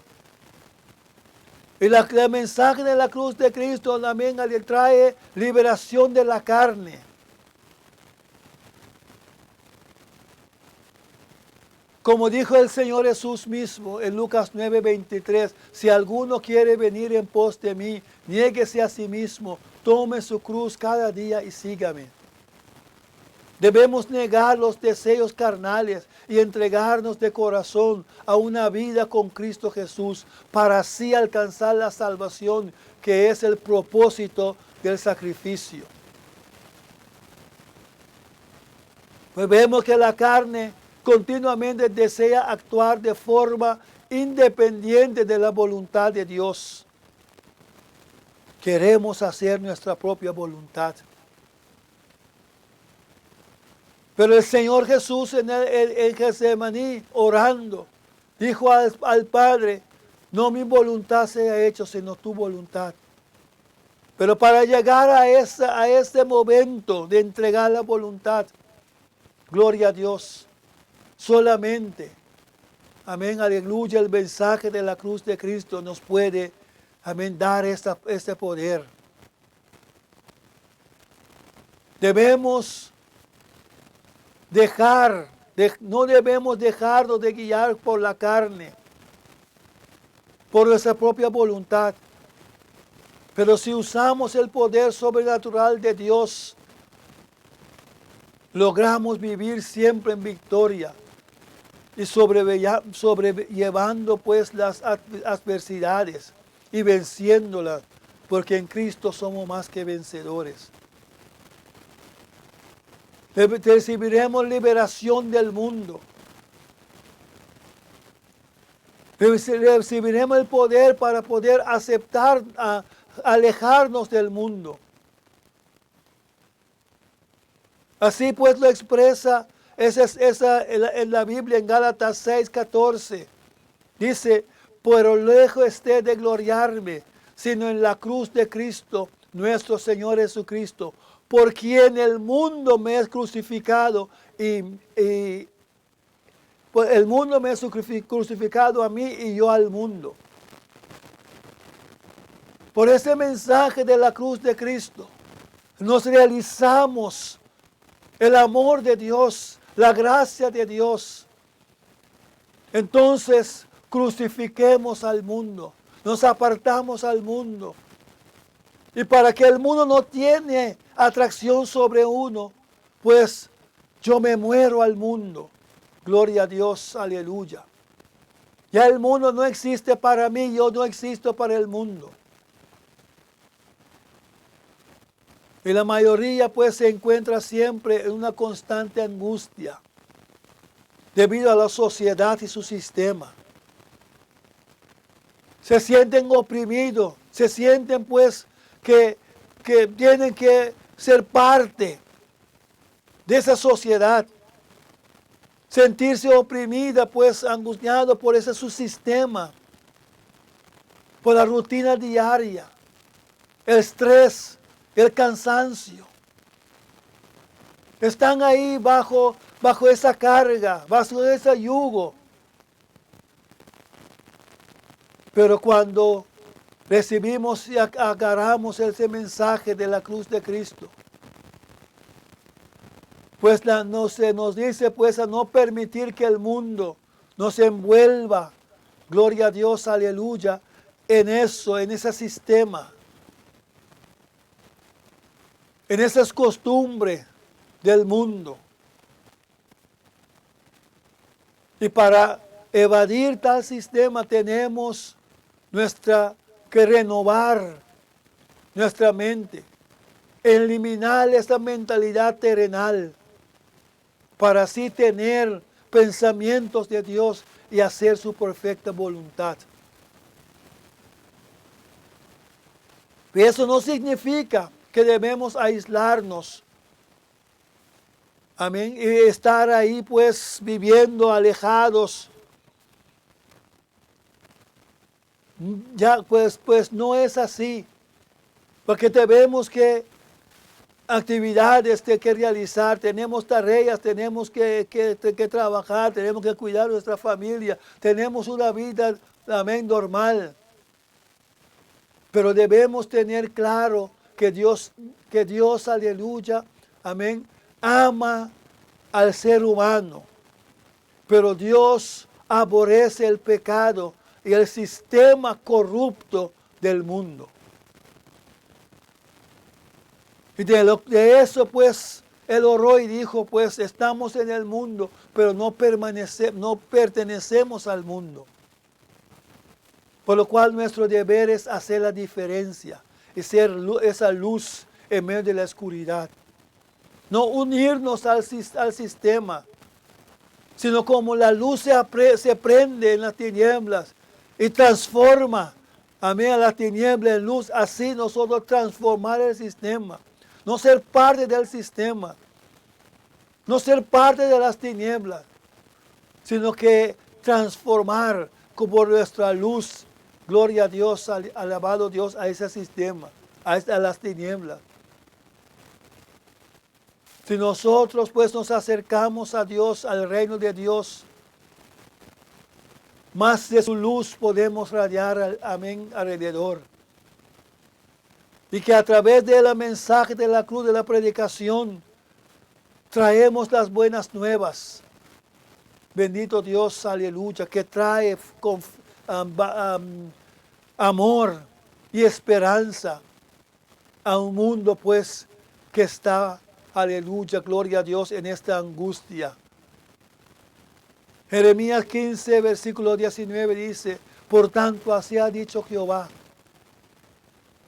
Y el mensaje de la cruz de Cristo también le trae liberación de la carne. Como dijo el Señor Jesús mismo en Lucas 9:23, si alguno quiere venir en pos de mí, niéguese a sí mismo, tome su cruz cada día y sígame. Debemos negar los deseos carnales y entregarnos de corazón a una vida con Cristo Jesús para así alcanzar la salvación que es el propósito del sacrificio. Pues vemos que la carne continuamente desea actuar de forma independiente de la voluntad de Dios. Queremos hacer nuestra propia voluntad. Pero el Señor Jesús en Getsemaní, orando, dijo al Padre, no mi voluntad sea hecha, sino tu voluntad. Pero para llegar a ese momento de entregar la voluntad, gloria a Dios, solamente, amén, aleluya, el mensaje de la cruz de Cristo nos puede, amén, dar este poder. Debemos no debemos dejarnos de guiar por la carne, por nuestra propia voluntad. Pero si usamos el poder sobrenatural de Dios, logramos vivir siempre en victoria y sobrellevando pues las adversidades y venciéndolas, porque en Cristo somos más que vencedores. Recibiremos liberación del mundo. Recibiremos el poder para poder aceptar, alejarnos del mundo. Así pues lo expresa en la Biblia en Gálatas 6:14. Dice, pero lejos esté de gloriarme, sino en la cruz de Cristo, nuestro Señor Jesucristo, por quien el mundo me es crucificado y pues el mundo me es crucificado a mí y yo al mundo. Por ese mensaje de la cruz de Cristo, nos realizamos el amor de Dios, la gracia de Dios. Entonces, crucifiquemos al mundo, nos apartamos al mundo. Y para que el mundo no tiene atracción sobre uno, pues yo me muero al mundo. Gloria a Dios, aleluya. Ya el mundo no existe para mí, yo no existo para el mundo. Y la mayoría pues se encuentra siempre en una constante angustia debido a la sociedad y su sistema. Se sienten oprimidos, se sienten pues que tienen que ser parte de esa sociedad. Sentirse oprimida, pues angustiado por ese su sistema, por la rutina diaria, el estrés, el cansancio. Están ahí bajo esa carga, bajo ese yugo. Pero cuando recibimos y agarramos ese mensaje de la cruz de Cristo, pues se nos dice pues a no permitir que el mundo nos envuelva, gloria a Dios, aleluya, en ese sistema, en esas costumbres del mundo. Y para evadir tal sistema tenemos que renovar nuestra mente, eliminar esta mentalidad terrenal, para así tener pensamientos de Dios y hacer su perfecta voluntad. Y eso no significa que debemos aislarnos, amén, y estar ahí pues viviendo alejados. Ya pues no es así, porque tenemos que actividades que realizar, tenemos tareas, tenemos que trabajar, tenemos que cuidar de nuestra familia, tenemos una vida, amén, normal. Pero debemos tener claro que Dios, aleluya, amén, ama al ser humano. Pero Dios aborrece el pecado y el sistema corrupto del mundo. Y de eso pues él oró y dijo, pues estamos en el mundo, pero no pertenecemos al mundo. Por lo cual nuestro deber es hacer la diferencia y ser esa luz en medio de la oscuridad. no unirnos al sistema, sino como la luz se prende en las tinieblas y transforma, amén, a la tiniebla en luz, así nosotros transformar el sistema, no ser parte del sistema, no ser parte de las tinieblas, sino que transformar como nuestra luz, gloria a Dios, alabado Dios, a ese sistema, a las tinieblas. Si nosotros pues nos acercamos a Dios, al reino de Dios, más de su luz podemos radiar, amén, alrededor. Y que a través del mensaje de la cruz, de la predicación, traemos las buenas nuevas. Bendito Dios, aleluya, que trae amor y esperanza a un mundo pues que está, aleluya, gloria a Dios, en esta angustia. Jeremías 15, versículo 19 dice, por tanto así ha dicho Jehová,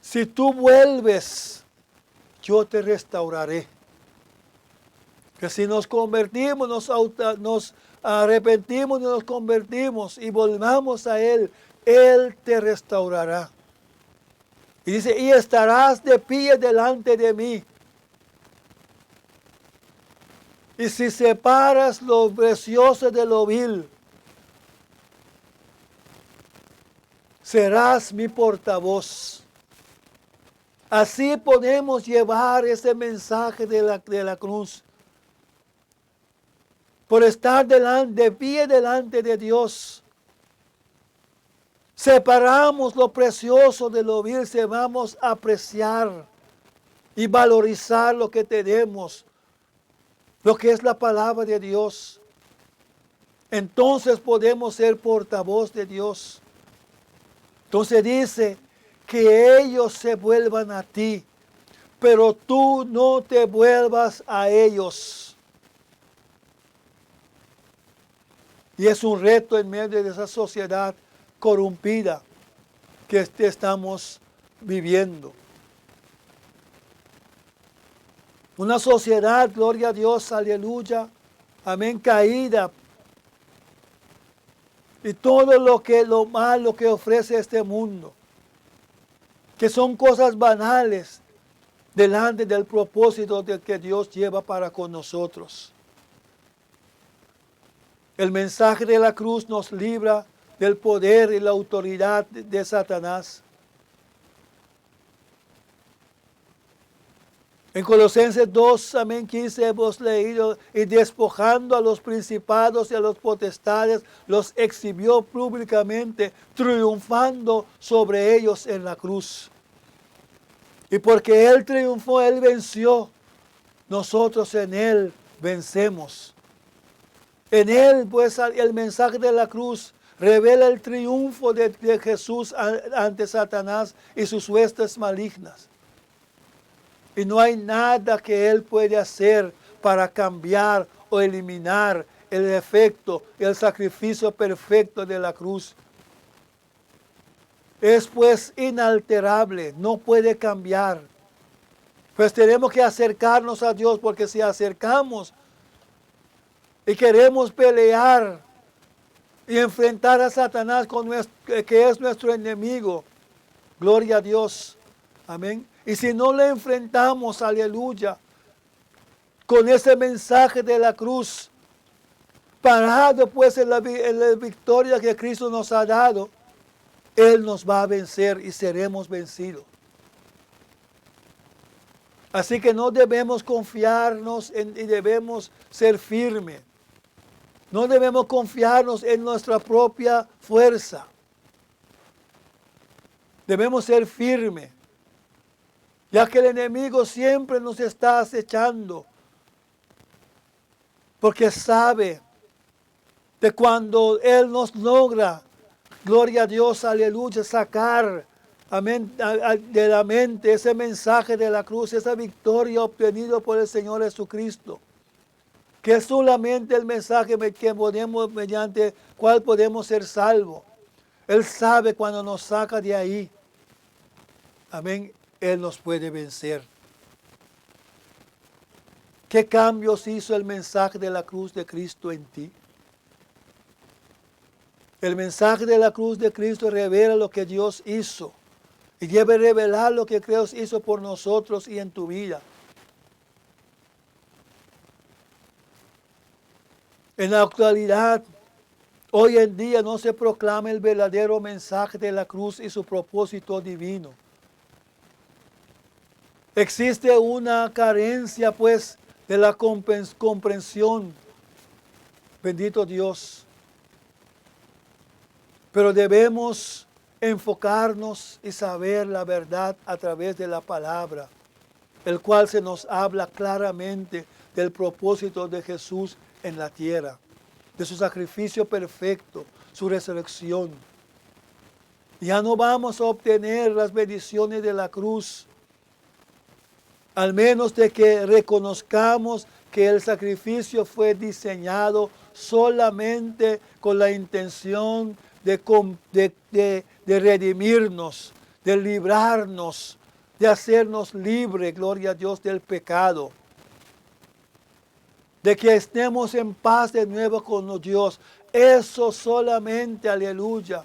si tú vuelves, yo te restauraré. Que si nos convertimos, nos arrepentimos y nos convertimos y volvamos a Él, Él te restaurará. Y dice, y estarás de pie delante de mí. Y si separas lo precioso de lo vil, serás mi portavoz. Así podemos llevar ese mensaje de la cruz. Por estar de pie delante de Dios. Separamos lo precioso de lo vil, se vamos a apreciar y valorizar lo que tenemos, lo que es la palabra de Dios. Entonces podemos ser portavoz de Dios. Entonces dice que ellos se vuelvan a ti, pero tú no te vuelvas a ellos. Y es un reto en medio de esa sociedad corrompida que estamos viviendo. Una sociedad, gloria a Dios, aleluya, amén, caída. Y todo lo malo que ofrece este mundo, que son cosas banales delante del propósito que Dios lleva para con nosotros. El mensaje de la cruz nos libra del poder y la autoridad de Satanás. En Colosenses 2, amén, 15 hemos leído, y despojando a los principados y a los potestades, los exhibió públicamente, triunfando sobre ellos en la cruz. Y porque Él triunfó, Él venció, nosotros en Él vencemos. En Él, pues, el mensaje de la cruz revela el triunfo de Jesús ante Satanás y sus huestes malignas. Y no hay nada que Él puede hacer para cambiar o eliminar el efecto, el sacrificio perfecto de la cruz. Es pues inalterable, no puede cambiar. Pues tenemos que acercarnos a Dios, porque si acercamos y queremos pelear y enfrentar a Satanás, que es nuestro enemigo, gloria a Dios, amén. Y si no le enfrentamos, aleluya, con ese mensaje de la cruz, parado pues en la victoria que Cristo nos ha dado, Él nos va a vencer y seremos vencidos. Así que no debemos confiarnos y debemos ser firmes. No debemos confiarnos en nuestra propia fuerza. Debemos ser firmes, ya que el enemigo siempre nos está acechando, porque sabe de cuando Él nos logra, gloria a Dios, aleluya, sacar, amén, de la mente ese mensaje de la cruz, esa victoria obtenida por el Señor Jesucristo, que es solamente el mensaje que podemos, mediante cual podemos ser salvos. Él sabe cuando nos saca de ahí, amén, Él nos puede vencer. ¿Qué cambios hizo el mensaje de la cruz de Cristo en ti? El mensaje de la cruz de Cristo revela lo que Dios hizo y debe revelar lo que Dios hizo por nosotros y en tu vida. En la actualidad, hoy en día no se proclama el verdadero mensaje de la cruz y su propósito divino. Existe una carencia, pues, de la comprensión. Bendito Dios. Pero debemos enfocarnos y saber la verdad a través de la palabra, el cual se nos habla claramente del propósito de Jesús en la tierra, de su sacrificio perfecto, su resurrección. Ya no vamos a obtener las bendiciones de la cruz, al menos de que reconozcamos que el sacrificio fue diseñado solamente con la intención de redimirnos, de librarnos, de hacernos libres, gloria a Dios, del pecado. De que estemos en paz de nuevo con Dios. Eso solamente, aleluya.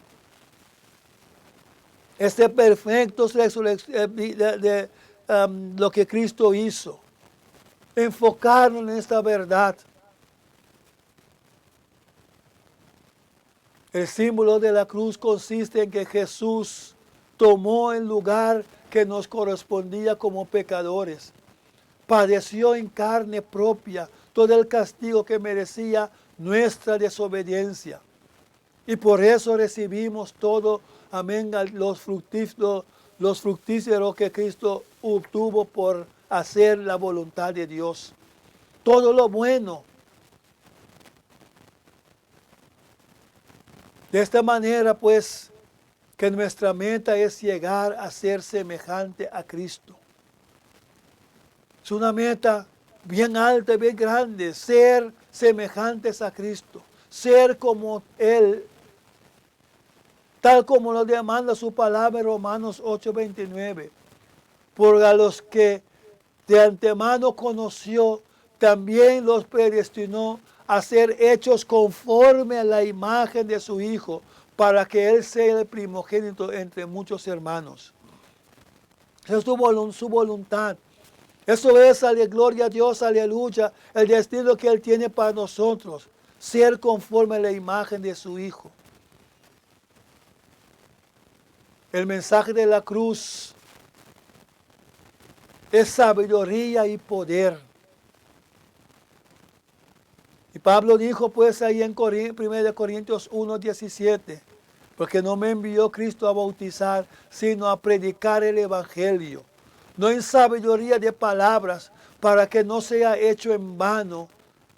Este perfecto lo que Cristo hizo. Enfocarnos en esta verdad. El símbolo de la cruz consiste en que Jesús tomó el lugar que nos correspondía como pecadores. Padeció en carne propia todo el castigo que merecía nuestra desobediencia. Y por eso recibimos todo, amén, los fructíferos que Cristo obtuvo por hacer la voluntad de Dios. Todo lo bueno. De esta manera, pues, que nuestra meta es llegar a ser semejante a Cristo. Es una meta bien alta, bien grande, ser semejantes a Cristo, ser como Él, tal como lo demanda su palabra en Romanos 8:29. Por a los que de antemano conoció, también los predestinó a ser hechos conforme a la imagen de su Hijo, para que Él sea el primogénito entre muchos hermanos. Esa es su voluntad. Eso es, gloria a Dios, aleluya, el destino que Él tiene para nosotros, ser conforme a la imagen de su Hijo. El mensaje de la cruz es sabiduría y poder. Y Pablo dijo pues ahí en 1 Corintios 1:17, porque no me envió Cristo a bautizar, sino a predicar el Evangelio, no en sabiduría de palabras, para que no sea hecho en vano.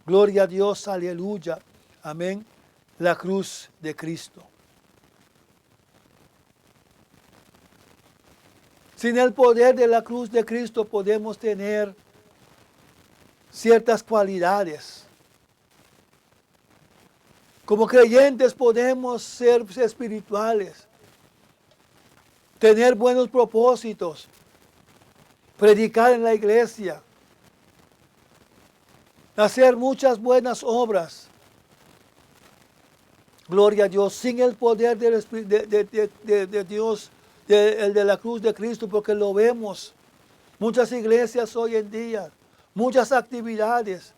Gloria a Dios, aleluya, amén, la cruz de Cristo. Sin el poder de la cruz de Cristo podemos tener ciertas cualidades. Como creyentes podemos ser espirituales, tener buenos propósitos, predicar en la iglesia, hacer muchas buenas obras. Gloria a Dios, sin el poder de Dios, el de la cruz de Cristo, porque lo vemos. Muchas iglesias hoy en día, muchas actividades,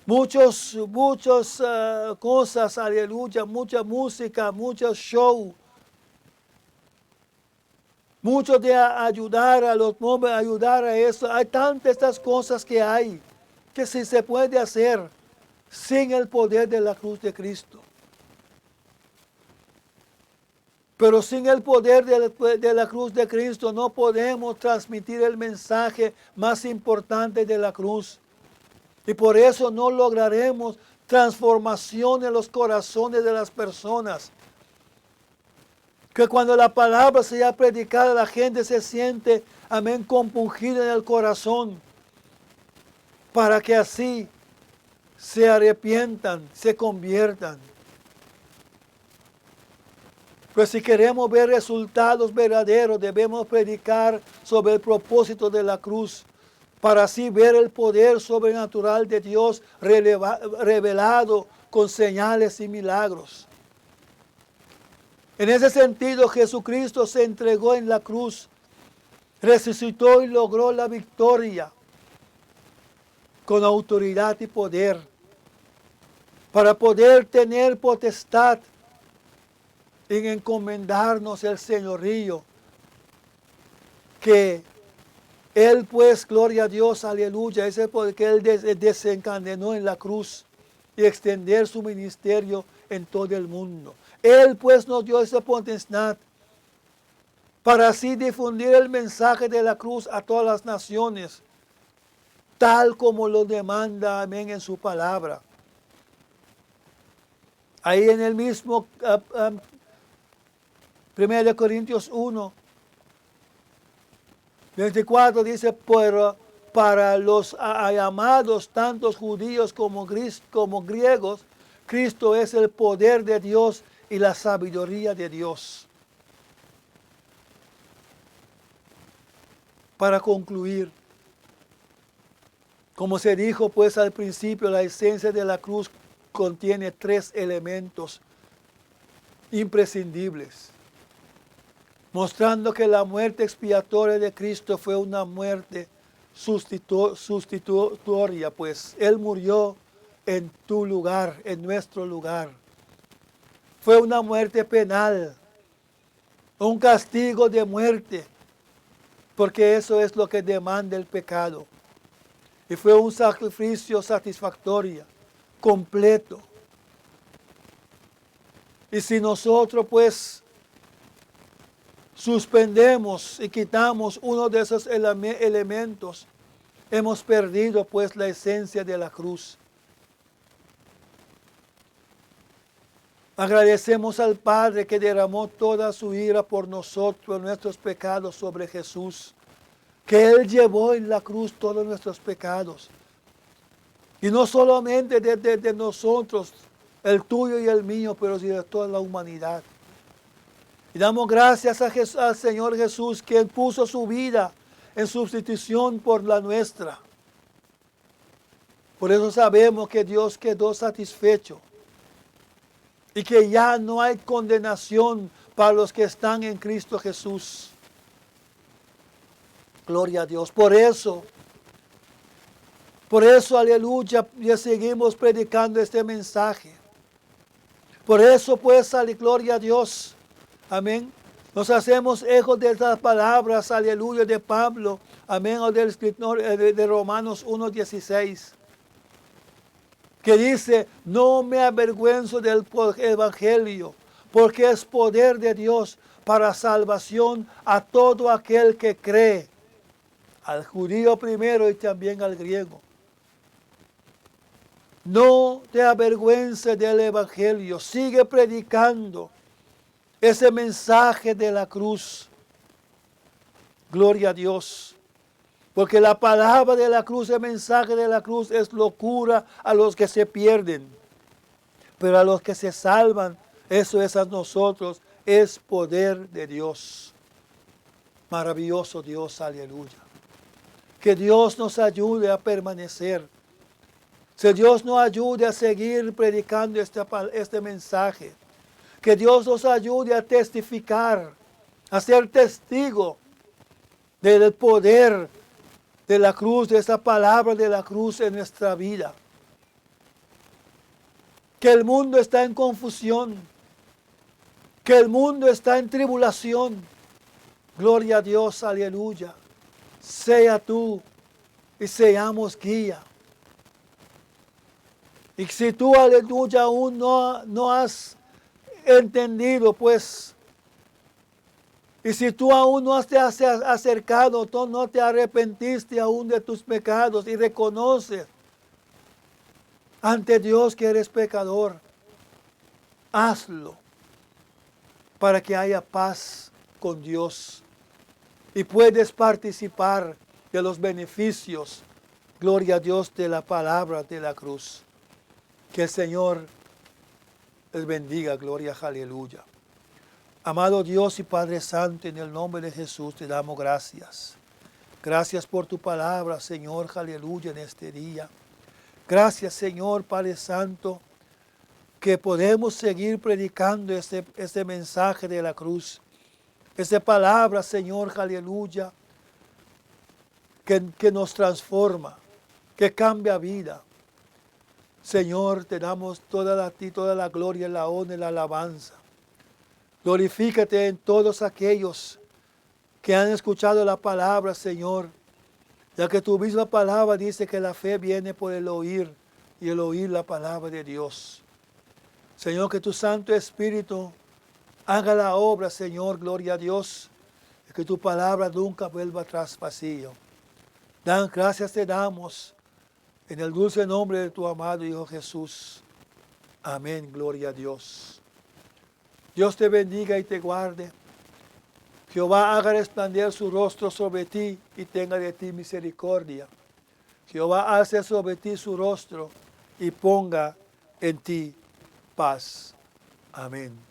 muchas cosas, aleluya, mucha música, mucho show, mucho de ayudar a los hombres, ayudar a eso. Hay tantas estas cosas que hay, que sí se puede hacer sin el poder de la cruz de Cristo. Pero sin el poder de la cruz de Cristo no podemos transmitir el mensaje más importante de la cruz. Y por eso no lograremos transformación en los corazones de las personas. Que cuando la palabra sea predicada, la gente se siente, amén, compungida en el corazón. Para que así se arrepientan, se conviertan. Pues si queremos ver resultados verdaderos, debemos predicar sobre el propósito de la cruz, para así ver el poder sobrenatural de Dios revelado con señales y milagros. En ese sentido, Jesucristo se entregó en la cruz, resucitó y logró la victoria con autoridad y poder, para poder tener potestad en encomendarnos el señorío, que Él pues, gloria a Dios, aleluya, ese porque Él desencadenó en la cruz y extender su ministerio en todo el mundo. Él pues nos dio esa potestad para así difundir el mensaje de la cruz a todas las naciones, tal como lo demanda, amén, en su palabra. Ahí en el mismo 1 Corintios 1, 24 dice, pero para los llamados, tantos judíos como griegos, Cristo es el poder de Dios y la sabiduría de Dios. Para concluir, como se dijo pues al principio, la esencia de la cruz contiene 3 elementos imprescindibles, mostrando que la muerte expiatoria de Cristo fue una muerte sustitutoria, pues Él murió en tu lugar, en nuestro lugar. Fue una muerte penal, un castigo de muerte, porque eso es lo que demanda el pecado. Y fue un sacrificio satisfactorio, completo. Y si nosotros pues suspendemos y quitamos uno de esos elementos, hemos perdido pues la esencia de la cruz. Agradecemos al Padre que derramó toda su ira por nosotros, nuestros pecados sobre Jesús, que Él llevó en la cruz todos nuestros pecados. Y no solamente de nosotros, el tuyo y el mío, pero de toda la humanidad. Y damos gracias al Señor Jesús, quien puso su vida en sustitución por la nuestra. Por eso sabemos que Dios quedó satisfecho y que ya no hay condenación para los que están en Cristo Jesús. Gloria a Dios. Por eso, aleluya, ya seguimos predicando este mensaje. Por eso, pues, gloria a Dios. Amén. Nos hacemos ecos de estas palabras, aleluya, de Pablo. Amén. O del escritor de Romanos 1:16. Que dice, no me avergüenzo del evangelio, porque es poder de Dios para salvación a todo aquel que cree. Al judío primero y también al griego. No te avergüences del evangelio, sigue predicando ese mensaje de la cruz. Gloria a Dios. Porque la palabra de la cruz, el mensaje de la cruz es locura a los que se pierden. Pero a los que se salvan, eso es a nosotros, es poder de Dios. Maravilloso Dios, aleluya. Que Dios nos ayude a permanecer. Que Dios nos ayude a seguir predicando este mensaje. Que Dios nos ayude a testificar, a ser testigo del poder de la cruz, de esa palabra de la cruz en nuestra vida. Que el mundo está en confusión, que el mundo está en tribulación. Gloria a Dios, aleluya. Sea tú y seamos guía. Y si tú, aleluya, aún no has entendido, pues, y si tú aún no te has acercado, tú no te arrepentiste aún de tus pecados y reconoces ante Dios que eres pecador, hazlo para que haya paz con Dios y puedes participar de los beneficios, gloria a Dios, de la palabra de la cruz. Que el Señor les bendiga, gloria, aleluya. Amado Dios y Padre Santo, en el nombre de Jesús te damos gracias. Gracias por tu palabra, Señor, aleluya, en este día. Gracias, Señor, Padre Santo, que podemos seguir predicando este mensaje de la cruz. Esta palabra, Señor, aleluya, que nos transforma, que cambia vida. Señor, te damos toda la gloria, la honra y la alabanza. Glorifícate en todos aquellos que han escuchado la palabra, Señor, ya que tu misma palabra dice que la fe viene por el oír y el oír la palabra de Dios. Señor, que tu Santo Espíritu haga la obra, Señor, gloria a Dios, y que tu palabra nunca vuelva atrás vacío. Gracias te damos en el dulce nombre de tu amado Hijo Jesús. Amén, gloria a Dios. Dios te bendiga y te guarde. Jehová haga resplandecer su rostro sobre ti y tenga de ti misericordia. Jehová alce sobre ti su rostro y ponga en ti paz. Amén.